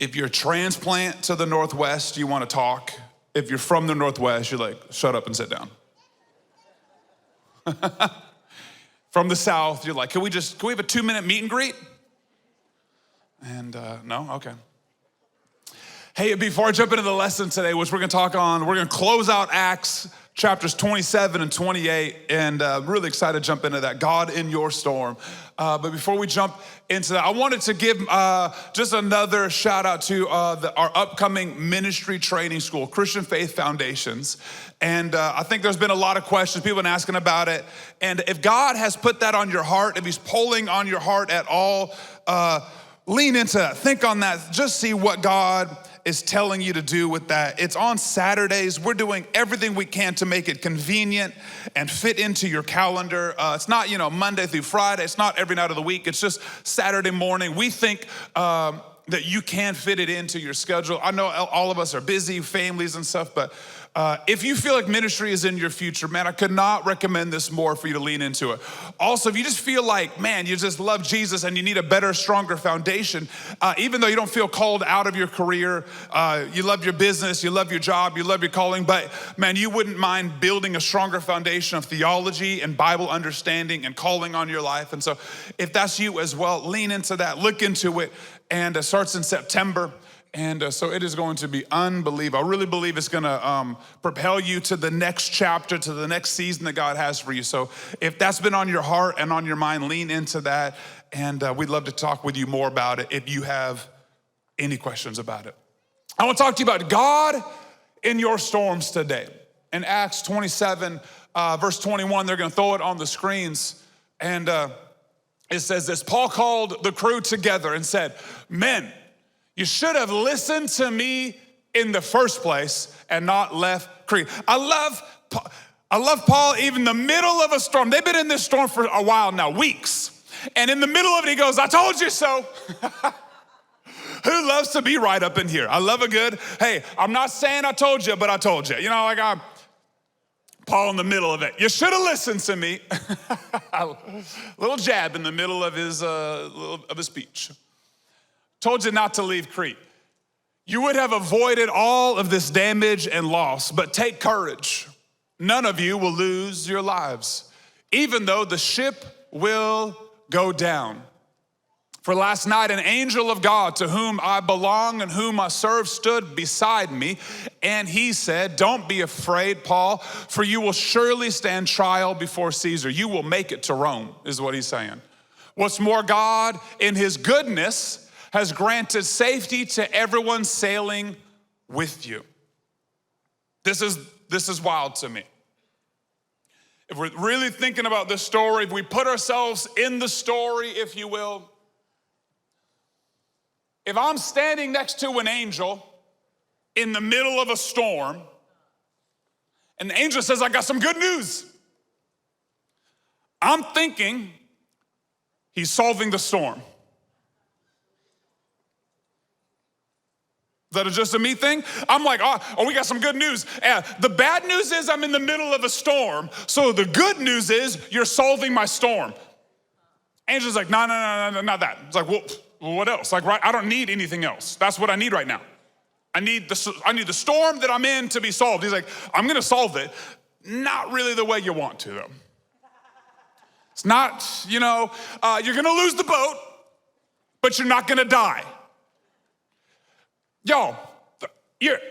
If you're a transplant to the Northwest, you want to talk. If you're from the Northwest, you're like, shut up and sit down. From the South, you're like, can we have a 2-minute meet and greet? And no, okay. Hey, before I jump into the lesson today, which we're gonna talk on, we're gonna close out Acts chapters 27 and 28, and really excited to jump into that, God in your storm. But before we jump into that, I wanted to give just another shout out to our upcoming ministry training school, Christian Faith Foundations. And I think there's been a lot of questions, people have been asking about it. And if God has put that on your heart, if he's pulling on your heart at all, lean into that, think on that, just see what God is telling you to do with that. It's on Saturdays. We're doing everything we can to make it convenient and fit into your calendar. It's not, Monday through Friday. It's not every night of the week. It's just Saturday morning. We think that you can fit it into your schedule. I know all of us are busy, families and stuff, but if you feel like ministry is in your future, man, I could not recommend this more for you to lean into it. Also, if you just feel like, man, you just love Jesus and you need a better, stronger foundation, even though you don't feel called out of your career, you love your business, you love your job, you love your calling, but man, you wouldn't mind building a stronger foundation of theology and Bible understanding and calling on your life. And so if that's you as well, lean into that, look into it, and it starts in September. And so it is going to be unbelievable. I really believe it's gonna propel you to the next chapter, to the next season that God has for you. So if that's been on your heart and on your mind, lean into that. And we'd love to talk with you more about it if you have any questions about it. I want to talk to you about God in your storms today. In Acts 27, verse 21, they're gonna throw it on the screens. And it says this: Paul called the crew together and said, "Men, you should have listened to me in the first place and not left Crete." I love Paul, even in the middle of a storm. They've been in this storm for a while now, weeks. And in the middle of it, he goes, "I told you so." Who loves to be right up in here? I love a good, hey, I'm not saying I told you, but I told you. I'm Paul in the middle of it. You should have listened to me. A little jab in the middle of his speech. Told you not to leave Crete. You would have avoided all of this damage and loss, but take courage. None of you will lose your lives, even though the ship will go down. For last night, an angel of God to whom I belong and whom I serve stood beside me, and he said, "Don't be afraid, Paul, for you will surely stand trial before Caesar. You will make it to Rome," is what he's saying. What's more, God, in his goodness, has granted safety to everyone sailing with you. This is wild to me. If we're really thinking about this story, if we put ourselves in the story, if you will, if I'm standing next to an angel in the middle of a storm, and the angel says, "I got some good news," I'm thinking he's solving the storm. Is that just a me thing? I'm like, oh, we got some good news. The bad news is I'm in the middle of a storm. So the good news is you're solving my storm. Angel's like, no, not that. It's like, well, what else? Like, right, I don't need anything else. That's what I need right now. I need the storm that I'm in to be solved. He's like, I'm gonna solve it. Not really the way you want to, though. It's not, you're gonna lose the boat, but you're not gonna die. Yo,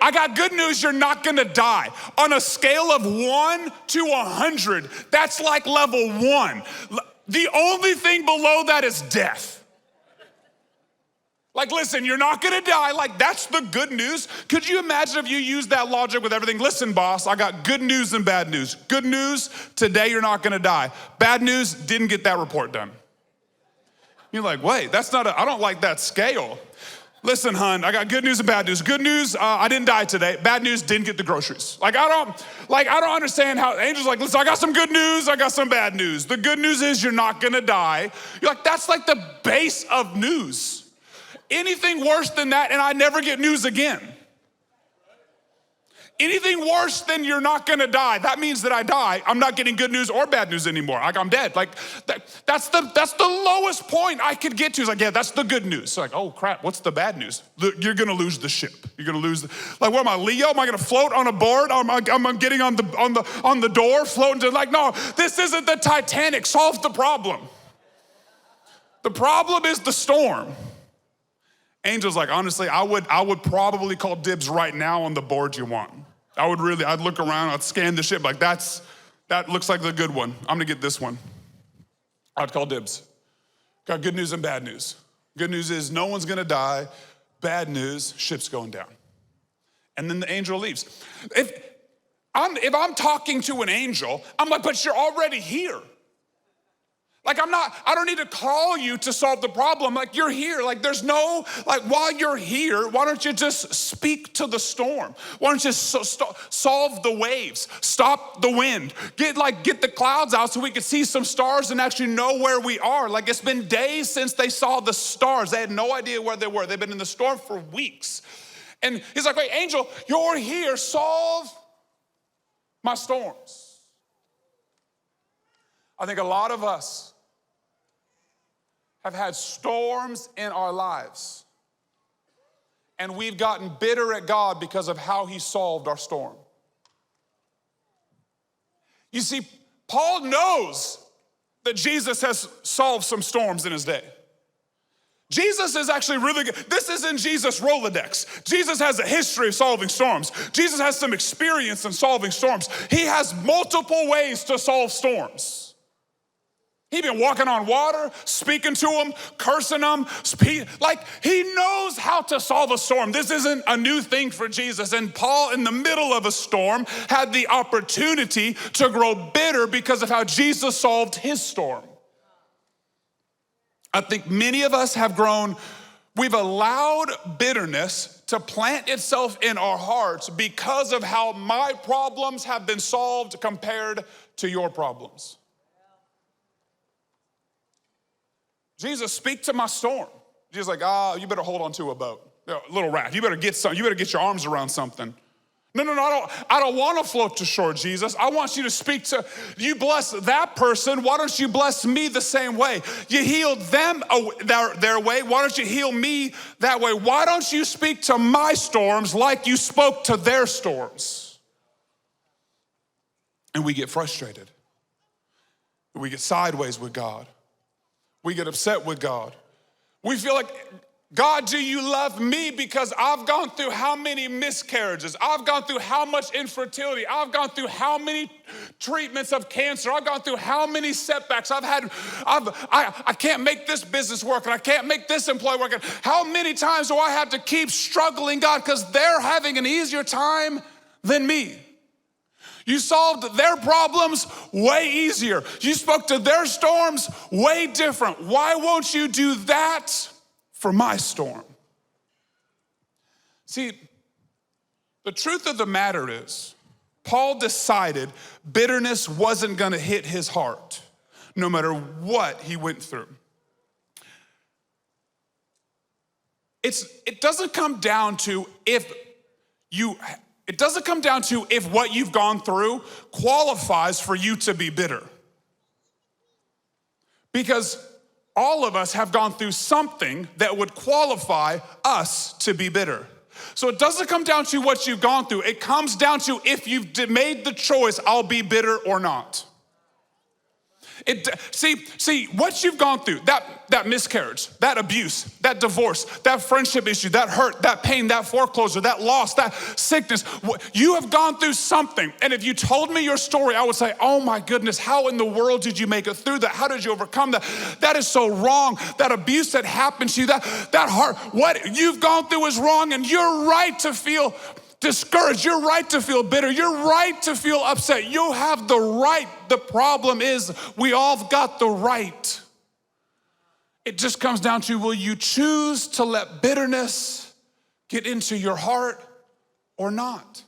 I got good news, you're not gonna die. On a scale of 1 to 100, that's like level 1. The only thing below that is death. Like, listen, you're not gonna die, like that's the good news. Could you imagine if you used that logic with everything? Listen, boss, I got good news and bad news. Good news, today you're not gonna die. Bad news, didn't get that report done. You're like, wait, I don't like that scale. Listen, hun, I got good news and bad news. Good news, I didn't die today. Bad news, didn't get the groceries. I don't understand how angels like, listen, I got some good news, I got some bad news. The good news is you're not gonna die. You're like, that's like the base of news. Anything worse than that, and I never get news again. anything worse than you're not gonna die, that means that I die. I'm not getting good news or bad news anymore. Like I'm dead. Like that's the lowest point I could get to. Is like, yeah, that's the good news. So like, oh crap, what's the bad news? You're gonna lose the ship. You're gonna lose like, what am I, Leo? Am I gonna float on a board? Am I getting on the door, floating to like, no, this isn't the Titanic. Solve the problem. The problem is the storm. Angel's like, honestly, I would probably call dibs right now on the board you want. I'd look around, I'd scan the ship, like that looks like the good one. I'm gonna get this one. I'd call dibs. Got good news and bad news. Good news is no one's gonna die. Bad news, ship's going down. And then the angel leaves. If I'm talking to an angel, I'm like, but you're already here. Like I don't need to call you to solve the problem. Like you're here. Like there's no, like while you're here, why don't you just speak to the storm? Why don't you solve the waves? Stop the wind. Get the clouds out so we can see some stars and actually know where we are. Like it's been days since they saw the stars. They had no idea where they were. They've been in the storm for weeks. And he's like, wait, angel, you're here. Solve my storms. I think a lot of us have had storms in our lives, and we've gotten bitter at God because of how he solved our storm. You see, Paul knows that Jesus has solved some storms in his day. Jesus is actually really good. This is in Jesus' Rolodex. Jesus has a history of solving storms. Jesus has some experience in solving storms. He has multiple ways to solve storms. He's been walking on water, speaking to them, cursing them. Like he knows how to solve a storm. This isn't a new thing for Jesus. And Paul, in the middle of a storm, had the opportunity to grow bitter because of how Jesus solved his storm. I think many of us have grown, we've allowed bitterness to plant itself in our hearts because of how my problems have been solved compared to your problems. Jesus, speak to my storm. Jesus like, you better hold on to a boat. A little raft. You better get your arms around something. No, I don't want to float to shore, Jesus. I want you to speak to, you bless that person. Why don't you bless me the same way? You healed them their way. Why don't you heal me that way? Why don't you speak to my storms like you spoke to their storms? And we get frustrated. We get sideways with God. We get upset with God. We feel like, God, do you love me because I've gone through how many miscarriages? I've gone through how much infertility? I've gone through how many treatments of cancer? I've gone through how many setbacks? I can't make this business work, and I can't make this employee work. And how many times do I have to keep struggling, God, because they're having an easier time than me? You solved their problems way easier. You spoke to their storms way different. Why won't you do that for my storm? See, the truth of the matter is, Paul decided bitterness wasn't gonna hit his heart, no matter what he went through. It doesn't come down to if what you've gone through qualifies for you to be bitter. Because all of us have gone through something that would qualify us to be bitter. So it doesn't come down to what you've gone through. It comes down to if you've made the choice, I'll be bitter or not. See, what you've gone through, that miscarriage, that abuse, that divorce, that friendship issue, that hurt, that pain, that foreclosure, that loss, that sickness, you have gone through something. And if you told me your story, I would say, oh my goodness, how in the world did you make it through that? How did you overcome that? That is so wrong. That abuse that happened to you, that heart, what you've gone through is wrong, and you're right to feel discouraged. You're right to feel bitter. You're right to feel upset. You have the right. The problem is we all got the right. It just comes down to, will you choose to let bitterness get into your heart or not?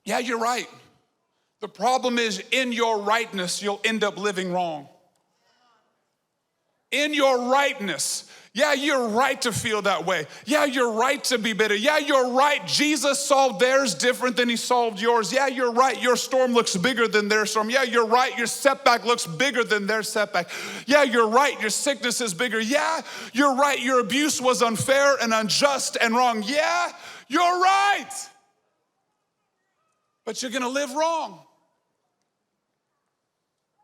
Yeah, you're right. The problem is in your rightness, you'll end up living wrong. in your rightness. Yeah, you're right to feel that way. Yeah, you're right to be bitter. Yeah, you're right. Jesus solved theirs different than he solved yours. Yeah, you're right. Your storm looks bigger than their storm. Yeah, you're right. Your setback looks bigger than their setback. Yeah, you're right. Your sickness is bigger. Yeah, you're right. Your abuse was unfair and unjust and wrong. Yeah, you're right. But you're going to live wrong.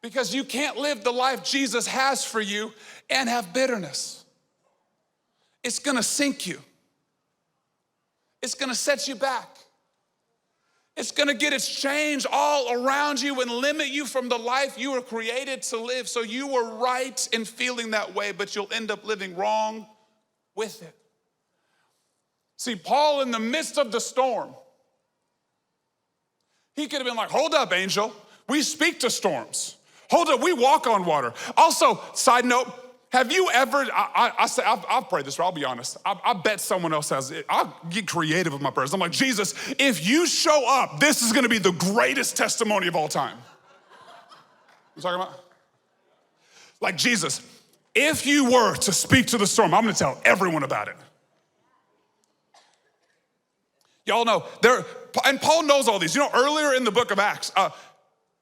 Because you can't live the life Jesus has for you and have bitterness. It's gonna sink you. It's gonna set you back. It's gonna get its change all around you and limit you from the life you were created to live. So you were right in feeling that way, but you'll end up living wrong with it. See, Paul, in the midst of the storm, he could have been like, hold up, angel. We speak to storms. Hold up, we walk on water. Also, side note, have you ever, I've prayed this, I'll be honest. I bet someone else has it. I'll get creative with my prayers. I'm like, Jesus, if you show up, this is gonna be the greatest testimony of all time. You talking about? Like, Jesus, if you were to speak to the storm, I'm gonna tell everyone about it. Y'all know, and Paul knows all these. You know, earlier in the book of Acts,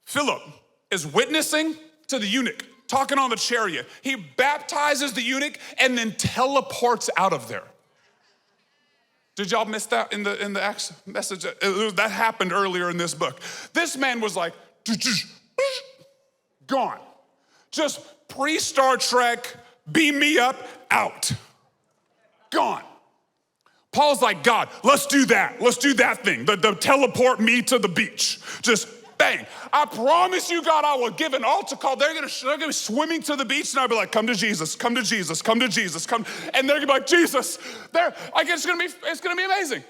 Philip is witnessing to the eunuch, talking on the chariot. He baptizes the eunuch and then teleports out of there. Did y'all miss that in the Acts message? That happened earlier in this book. This man was like, gone. Just pre-Star Trek, beam me up, out. Gone. Paul's like, God, let's do that. Let's do that thing. The teleport me to the beach. Just bang. I promise you, God, I will give an altar call. They're gonna be swimming to the beach, and I'll be like, come to Jesus, come to Jesus, come to Jesus, come. And they're gonna be like, Jesus, it's gonna be amazing.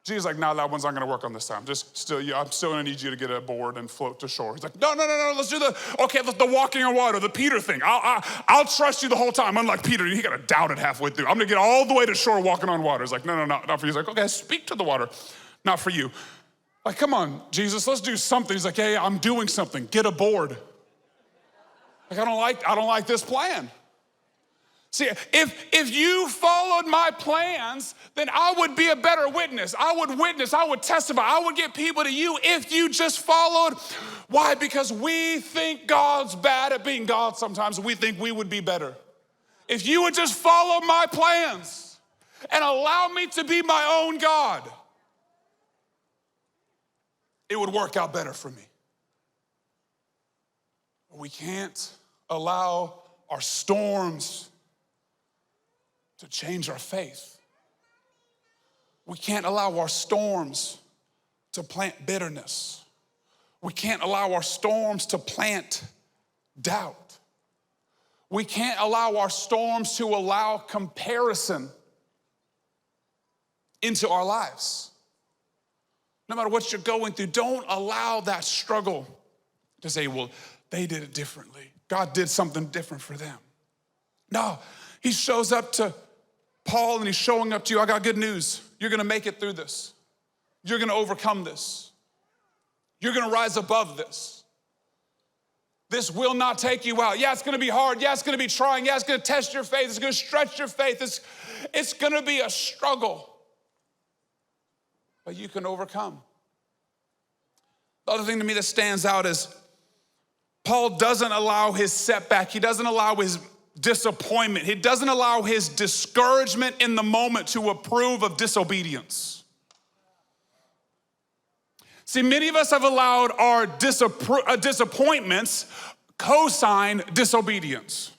Jesus like, no, that one's not gonna work on this time. I'm still gonna need you to get a board and float to shore. He's like, no, let's do the walking on water, the Peter thing. I'll trust you the whole time. Unlike Peter, he got to doubt it halfway through. I'm gonna get all the way to shore walking on water. He's like, no, not for you. He's like, okay, speak to the water, not for you. Like, come on, Jesus, let's do something. He's like, hey, I'm doing something. Get a board. Like, I don't like this plan. See, if you followed my plans, then I would be a better witness. I would testify, I would get people to you if you just followed. Why? Because we think God's bad at being God sometimes. We think we would be better. If you would just follow my plans and allow me to be my own God, it would work out better for me. We can't allow our storms to change our faith. We can't allow our storms to plant bitterness. We can't allow our storms to plant doubt. We can't allow our storms to allow comparison into our lives. No matter what you're going through, don't allow that struggle to say, well, they did it differently. God did something different for them. No, he shows up to Paul and he's showing up to you. I got good news. You're gonna make it through this. You're gonna overcome this. You're gonna rise above this. This will not take you out. Yeah, it's gonna be hard. Yeah, it's gonna be trying. Yeah, it's gonna test your faith. It's gonna stretch your faith. It's gonna be a struggle. But you can overcome. The other thing to me that stands out is Paul doesn't allow his setback. He doesn't allow his disappointment. He doesn't allow his discouragement in the moment to approve of disobedience. See, many of us have allowed our disappointments co-sign disobedience.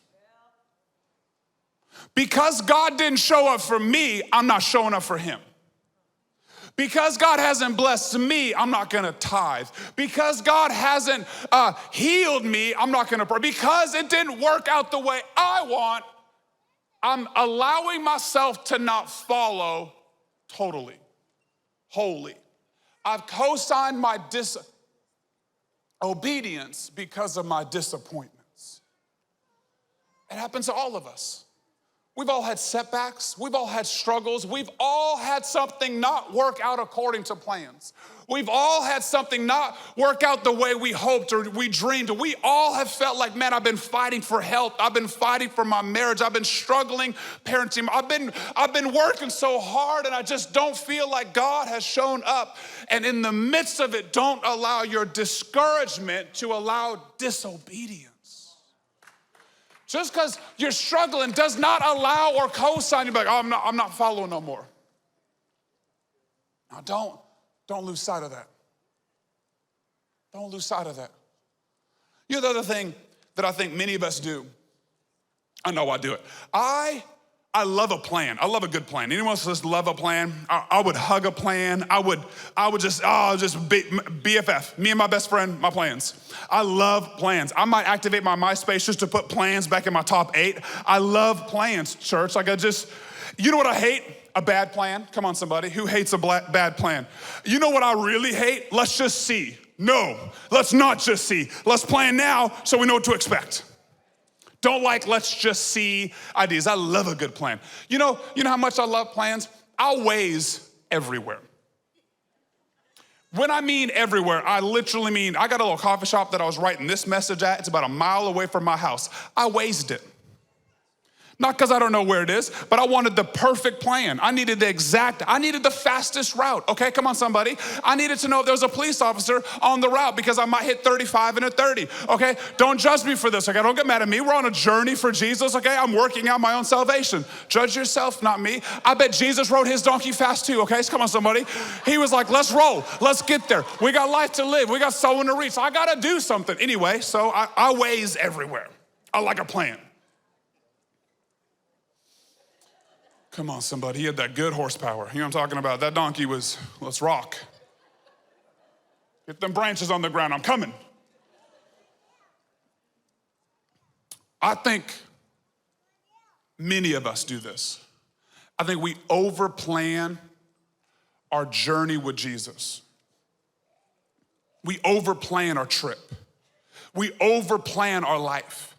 Because God didn't show up for me, I'm not showing up for him. Because God hasn't blessed me, I'm not gonna tithe. Because God hasn't healed me, I'm not gonna pray. Because it didn't work out the way I want, I'm allowing myself to not follow totally, wholly. I've co-signed my disobedience because of my disappointments. It happens to all of us. We've all had setbacks. We've all had struggles. We've all had something not work out according to plans. We've all had something not work out the way we hoped or we dreamed. We all have felt like, man, I've been fighting for health. I've been fighting for my marriage. I've been struggling parenting. I've been working so hard and I just don't feel like God has shown up. And in the midst of it, don't allow your discouragement to allow disobedience. Just because you're struggling does not allow or co-sign you be like, oh, I'm not following no more. Now don't lose sight of that. Don't lose sight of that. You know the other thing that I think many of us do, I know I do it. I love a plan. I love a good plan. Anyone else just love a plan? I would hug a plan. I would just BFF. Me and my best friend, my plans. I love plans. I might activate my MySpace just to put plans back in my top 8. I love plans, church. You know what I hate? A bad plan. Come on, somebody. Who hates a bad plan? You know what I really hate? Let's just see. No, let's not just see. Let's plan now so we know what to expect. Don't like, let's just see ideas. I love a good plan. You know how much I love plans? I'll Waze everywhere. When I mean everywhere, I literally mean, I got a little coffee shop that I was writing this message at. It's about a mile away from my house. I Wazed it. Not because I don't know where it is, but I wanted the perfect plan. I needed the fastest route. Okay, come on somebody. I needed to know if there was a police officer on the route because I might hit 35 in a 30. Okay, don't judge me for this. Okay, don't get mad at me. We're on a journey for Jesus. Okay, I'm working out my own salvation. Judge yourself, not me. I bet Jesus rode his donkey fast too. Okay, so come on somebody. He was like, let's roll. Let's get there. We got life to live. We got someone to reach. So I got to do something. Anyway, so I Waze everywhere. I like a plan. Come on, somebody. He had that good horsepower. You know what I'm talking about? That donkey was, let's rock. Get them branches on the ground. I'm coming. I think many of us do this. I think we overplan our journey with Jesus. We overplan our trip. We overplan our life.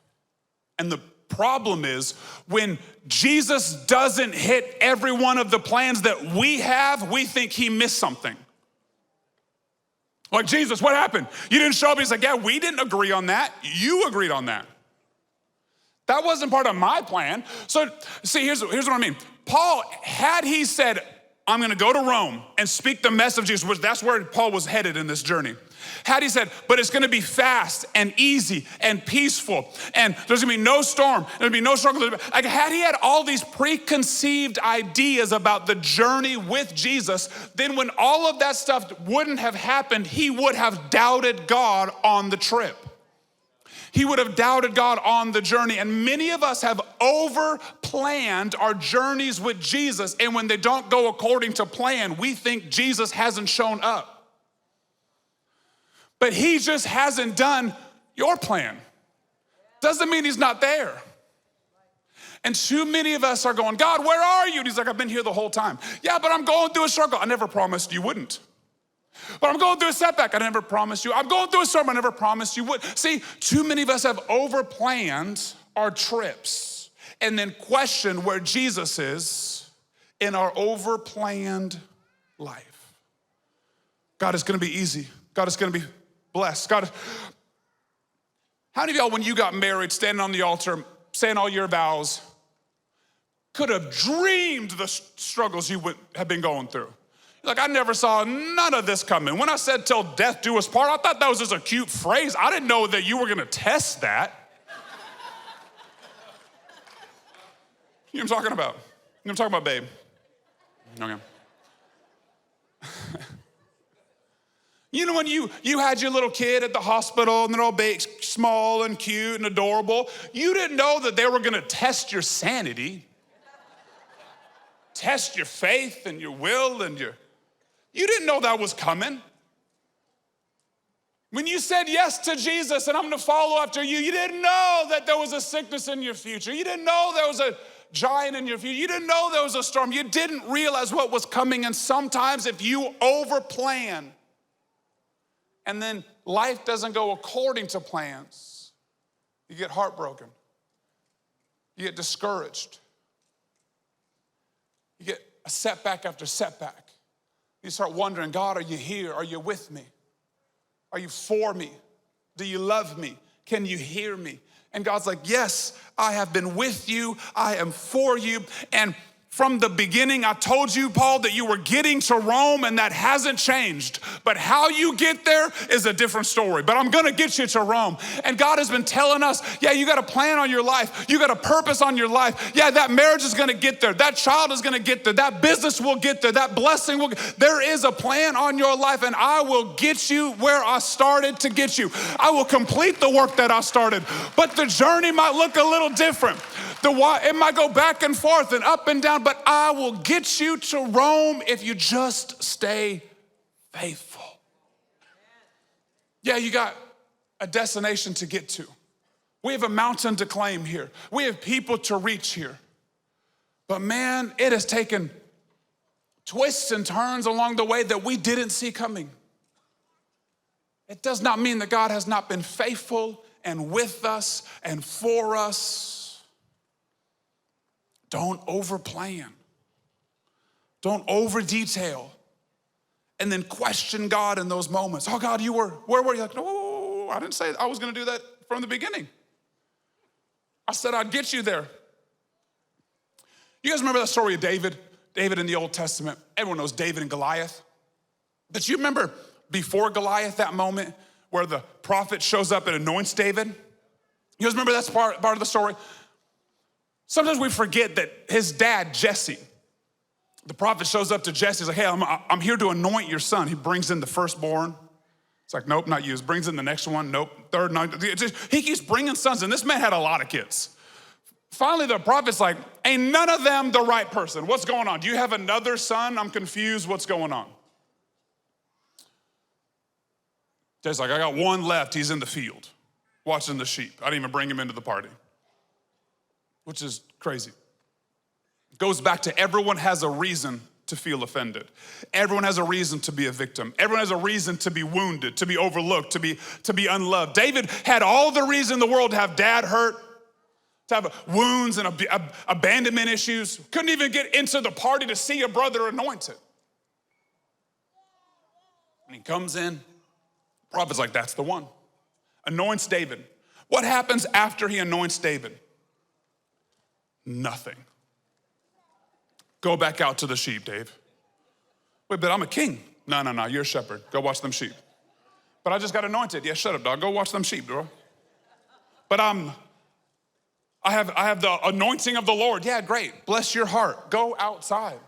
And the problem is when Jesus doesn't hit every one of the plans that we have, we think he missed something. Like, Jesus, what happened? You didn't show up. He's like, yeah, we didn't agree on that. You agreed on that. That wasn't part of my plan. So see, here's what I mean. Paul, had he said, I'm gonna go to Rome and speak the message of Jesus, which that's where Paul was headed in this journey. Had he said, but it's gonna be fast and easy and peaceful and there's gonna be no storm, there'll be no struggle. Like, had he had all these preconceived ideas about the journey with Jesus, then when all of that stuff wouldn't have happened, he would have doubted God on the trip. He would have doubted God on the journey. And many of us have over-planned our journeys with Jesus. And when they don't go according to plan, we think Jesus hasn't shown up. But he just hasn't done your plan. Doesn't mean he's not there. And too many of us are going, God, where are you? And he's like, I've been here the whole time. Yeah, but I'm going through a struggle. I never promised you wouldn't. But I'm going through a setback. I never promised you. I'm going through a storm. I never promised you would. See, too many of us have overplanned our trips and then question where Jesus is in our overplanned life. God, it's going to be easy. God, it's going to be blessed. God, how many of y'all, when you got married, standing on the altar, saying all your vows, could have dreamed the struggles you would have been going through? Like, I never saw none of this coming. When I said, till death do us part, I thought that was just a cute phrase. I didn't know that you were gonna test that. You know what I'm talking about? You know what I'm talking about, babe? Okay. You know when you had your little kid at the hospital and they're all big, small and cute and adorable, you didn't know that they were gonna test your sanity, test your faith and your will and you didn't know that was coming. When you said yes to Jesus and I'm gonna follow after you, you didn't know that there was a sickness in your future. You didn't know there was a giant in your future. You didn't know there was a storm. You didn't realize what was coming. And sometimes if you overplan and then life doesn't go according to plans, you get heartbroken. You get discouraged. You get a setback after setback. You start wondering, God, are you here? Are you with me? Are you for me? Do you love me? Can you hear me? And God's like, yes, I have been with you. I am for you. And from the beginning, I told you, Paul, that you were getting to Rome, and that hasn't changed. But how you get there is a different story. But I'm gonna get you to Rome. And God has been telling us, yeah, you got a plan on your life. You got a purpose on your life. Yeah, that marriage is gonna get there. That child is gonna get there. That business will get there. That blessing will get there. There is a plan on your life, and I will get you where I started to get you. I will complete the work that I started. But the journey might look a little different. It might go back and forth and up and down, but I will get you to Rome if you just stay faithful. Yeah, you got a destination to get to. We have a mountain to claim here. We have people to reach here. But man, it has taken twists and turns along the way that we didn't see coming. It does not mean that God has not been faithful and with us and for us. Don't overplan. Don't over detail. And then question God in those moments. Oh God, where were you? Like, no, I didn't say I was gonna do that from the beginning. I said I'd get you there. You guys remember that story of David? David in the Old Testament. Everyone knows David and Goliath. But you remember before Goliath, that moment where the prophet shows up and anoints David? You guys remember that's part of the story? Sometimes we forget that his dad, Jesse, the prophet shows up to Jesse. He's like, hey, I'm here to anoint your son. He brings in the firstborn. It's like, nope, not you. He brings in the next one. Nope, third, ninth. He keeps bringing sons, and this man had a lot of kids. Finally, the prophet's like, ain't none of them the right person. What's going on? Do you have another son? I'm confused. What's going on? Jesse's like, I got one left. He's in the field watching the sheep. I didn't even bring him into the party. Which is crazy. Goes back to everyone has a reason to feel offended. Everyone has a reason to be a victim. Everyone has a reason to be wounded, to be overlooked, to be unloved. David had all the reason in the world to have dad hurt, to have wounds and abandonment issues. Couldn't even get into the party to see a brother anointed. And he comes in, prophet's like, that's the one. Anoints David. What happens after he anoints David? Nothing. Go back out to the sheep, Dave. Wait, but I'm a king. No, you're a shepherd. Go watch them sheep. But I just got anointed. Yeah, shut up, dog. Go watch them sheep, bro. But I have the anointing of the Lord. Yeah, great. Bless your heart. Go outside.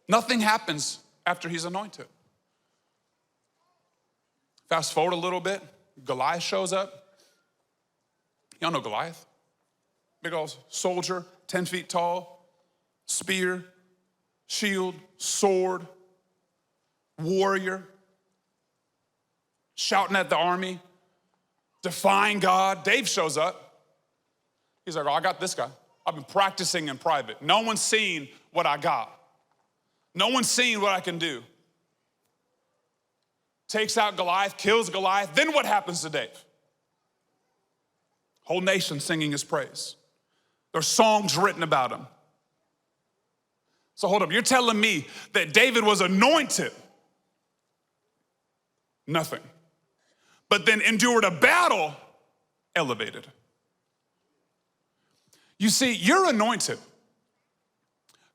Nothing happens after he's anointed. Fast forward a little bit. Goliath shows up. Y'all know Goliath? Big old soldier, 10 feet tall, spear, shield, sword, warrior, shouting at the army, defying God. Dave shows up. He's like, oh, I got this guy. I've been practicing in private. No one's seen what I got. No one's seen what I can do. Takes out Goliath, kills Goliath. Then what happens to Dave? Whole nation singing his praise. There's songs written about him. So hold up, you're telling me that David was anointed? Nothing. But then endured a battle, elevated. You see, you're anointed.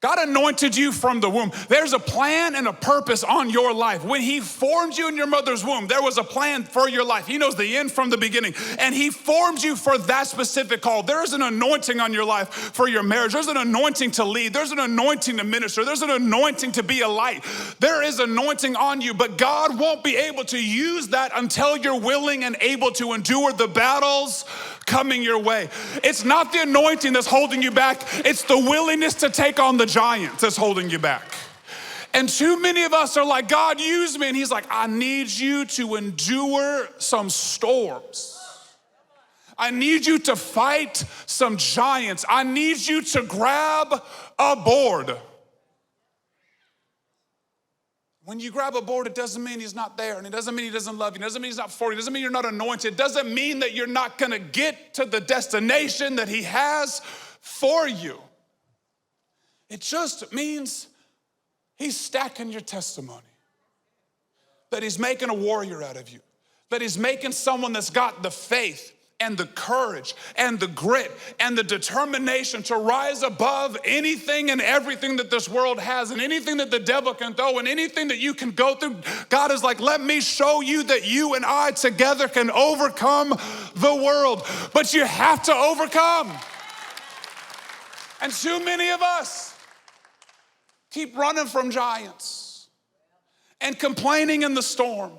God anointed you from the womb. There's a plan and a purpose on your life. When he formed you in your mother's womb, there was a plan for your life. He knows the end from the beginning. And he formed you for that specific call. There is an anointing on your life for your marriage. There's an anointing to lead. There's an anointing to minister. There's an anointing to be a light. There is anointing on you, but God won't be able to use that until you're willing and able to endure the battles coming your way. It's not the anointing that's holding you back. It's the willingness to take on the giant that's holding you back. And too many of us are like, God, use me. And he's like, I need you to endure some storms. I need you to fight some giants. I need you to grab a board. When you grab a board, it doesn't mean he's not there, and it doesn't mean he doesn't love you. It doesn't mean he's not for you. It doesn't mean you're not anointed. It doesn't mean that you're not gonna get to the destination that he has for you. It just means he's stacking your testimony. That he's making a warrior out of you. That he's making someone that's got the faith and the courage and the grit and the determination to rise above anything and everything that this world has and anything that the devil can throw and anything that you can go through. God is like, let me show you that you and I together can overcome the world. But you have to overcome. And too many of us keep running from giants and complaining in the storm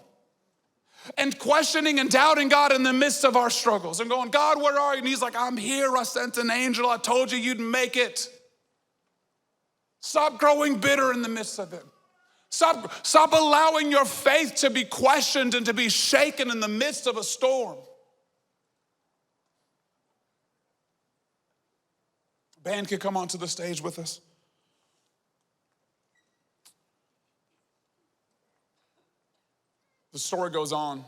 and questioning and doubting God in the midst of our struggles and going, God, where are you? And he's like, I'm here. I sent an angel. I told you you'd make it. Stop growing bitter in the midst of it. Stop allowing your faith to be questioned and to be shaken in the midst of a storm. Band could come onto the stage with us. The story goes on.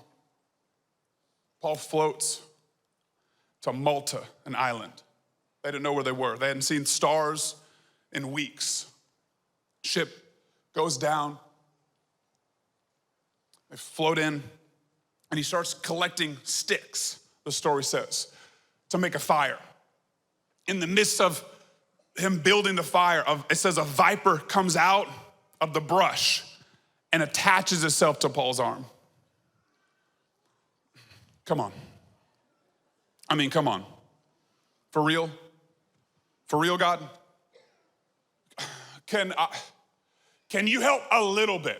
Paul floats to Malta, an island. They didn't know where they were. They hadn't seen stars in weeks. Ship goes down. They float in, and he starts collecting sticks, the story says, to make a fire. In the midst of him building the fire, it says a viper comes out of the brush and attaches itself to Paul's arm. Come on. I mean, come on. For real? For real, God? Can you help a little bit?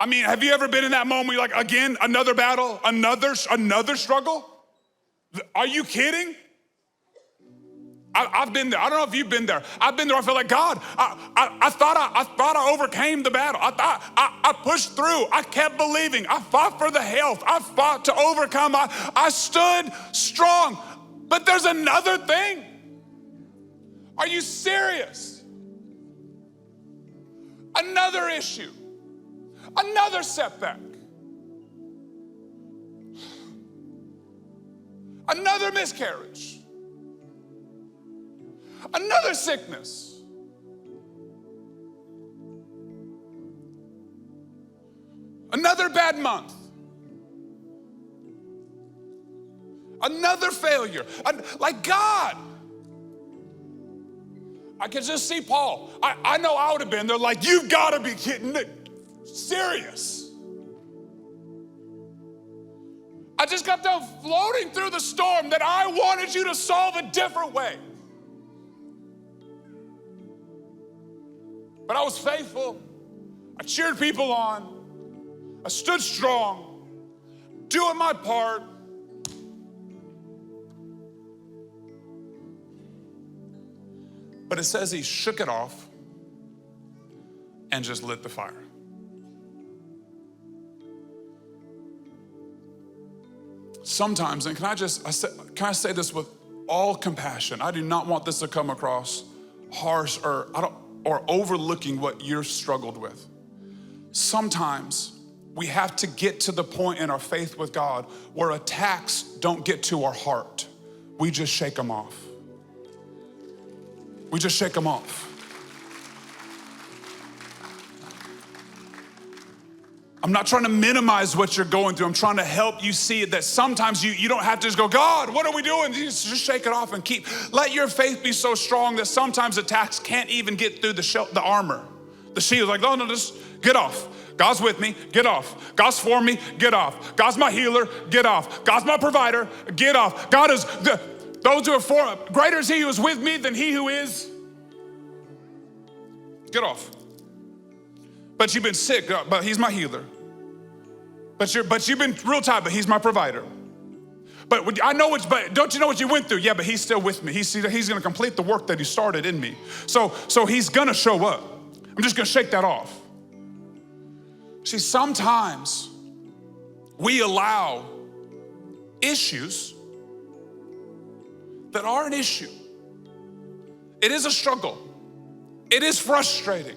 I mean, have you ever been in that moment where you're like, again, another battle, another struggle? Are you kidding? I've been there. I don't know if you've been there. I've been there. I feel like, God, I thought I overcame the battle. I pushed through. I kept believing. I fought for the health. I fought to overcome. I stood strong. But there's another thing. Are you serious? Another issue. Another setback. Another miscarriage. Another sickness. Another bad month. Another failure. Like, God. I could just see Paul. I know I would have been there like, you've got to be kidding me. Serious. I just got done floating through the storm that I wanted you to solve a different way. But I was faithful. I cheered people on. I stood strong, doing my part. But it says he shook it off and just lit the fire. Sometimes, and can I say this with all compassion? I do not want this to come across harsh or overlooking what you're struggled with. Sometimes we have to get to the point in our faith with God where attacks don't get to our heart. We just shake them off. We just shake them off. I'm not trying to minimize what you're going through. I'm trying to help you see that sometimes you don't have to just go, God, what are we doing? You just shake it off and let your faith be so strong that sometimes attacks can't even get through the armor. The shield, like, no, just get off. God's with me, get off. God's for me, get off. God's my healer, get off. God's my provider, get off. God is, those who are for, greater is he who is with me than he who is. Get off. But you've been sick, but he's my healer. But you've been real tired, but he's my provider. But don't you know what you went through? Yeah, but he's still with me. He's gonna complete the work that he started in me. So he's gonna show up. I'm just gonna shake that off. See, sometimes we allow issues that are an issue. It is a struggle. It is frustrating.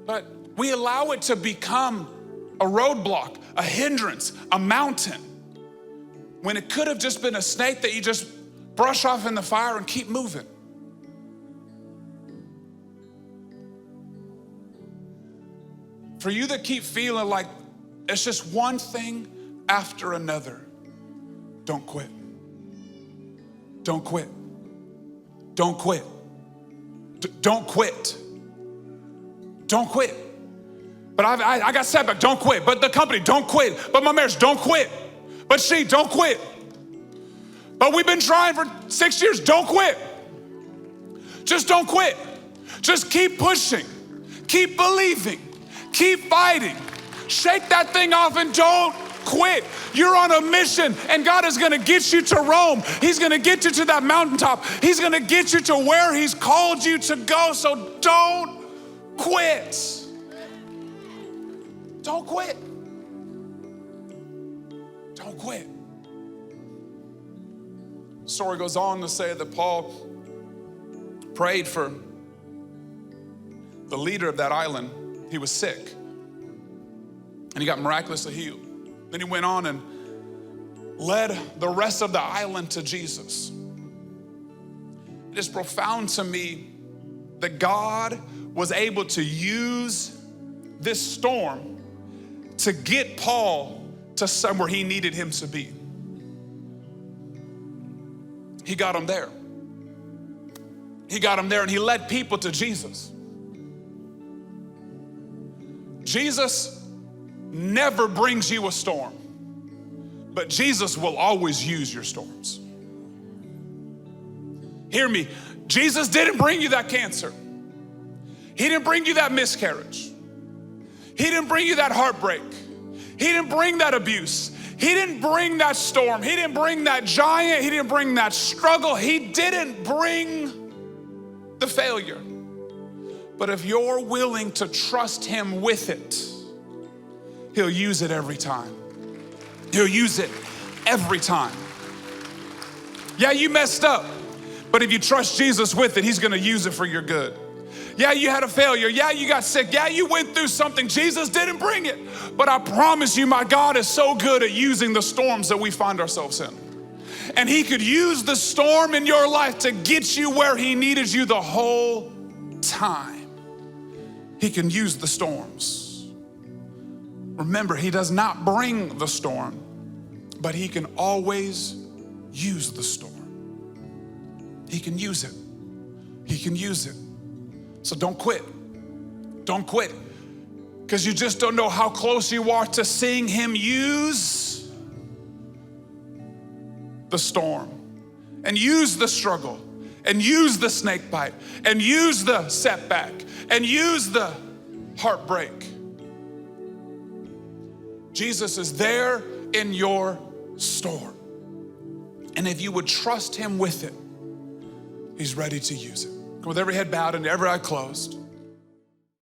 But we allow it to become a roadblock, a hindrance, a mountain, when it could have just been a snake that you just brush off in the fire and keep moving. For you that keep feeling like it's just one thing after another, don't quit. Don't quit. Don't quit. Don't quit. Don't quit. But I got setback, don't quit. But the company, don't quit. But my marriage, don't quit. But she, don't quit. But we've been trying for 6 years, don't quit. Just don't quit. Just keep pushing. Keep believing. Keep fighting. Shake that thing off and don't quit. You're on a mission, and God is gonna get you to Rome. He's gonna get you to that mountaintop. He's gonna get you to where He's called you to go, so don't quit. Don't quit. Don't quit. The story goes on to say that Paul prayed for the leader of that island. He was sick, and he got miraculously healed. Then he went on and led the rest of the island to Jesus. It is profound to me that God was able to use this storm to get Paul to somewhere he needed him to be. He got him there. He got him there, and he led people to Jesus. Jesus never brings you a storm, but Jesus will always use your storms. Hear me, Jesus didn't bring you that cancer. He didn't bring you that miscarriage. He didn't bring you that heartbreak. He didn't bring that abuse. He didn't bring that storm. He didn't bring that giant. He didn't bring that struggle. He didn't bring the failure. But if you're willing to trust Him with it, He'll use it every time. He'll use it every time. Yeah, you messed up, but if you trust Jesus with it, He's gonna use it for your good. Yeah, you had a failure. Yeah, you got sick. Yeah, you went through something. Jesus didn't bring it. But I promise you, my God is so good at using the storms that we find ourselves in. And He could use the storm in your life to get you where He needed you the whole time. He can use the storms. Remember, He does not bring the storm, but He can always use the storm. He can use it. He can use it. So don't quit. Don't quit. Because you just don't know how close you are to seeing Him use the storm and use the struggle and use the snake bite and use the setback and use the heartbreak. Jesus is there in your storm. And if you would trust Him with it, He's ready to use it. With every head bowed and every eye closed.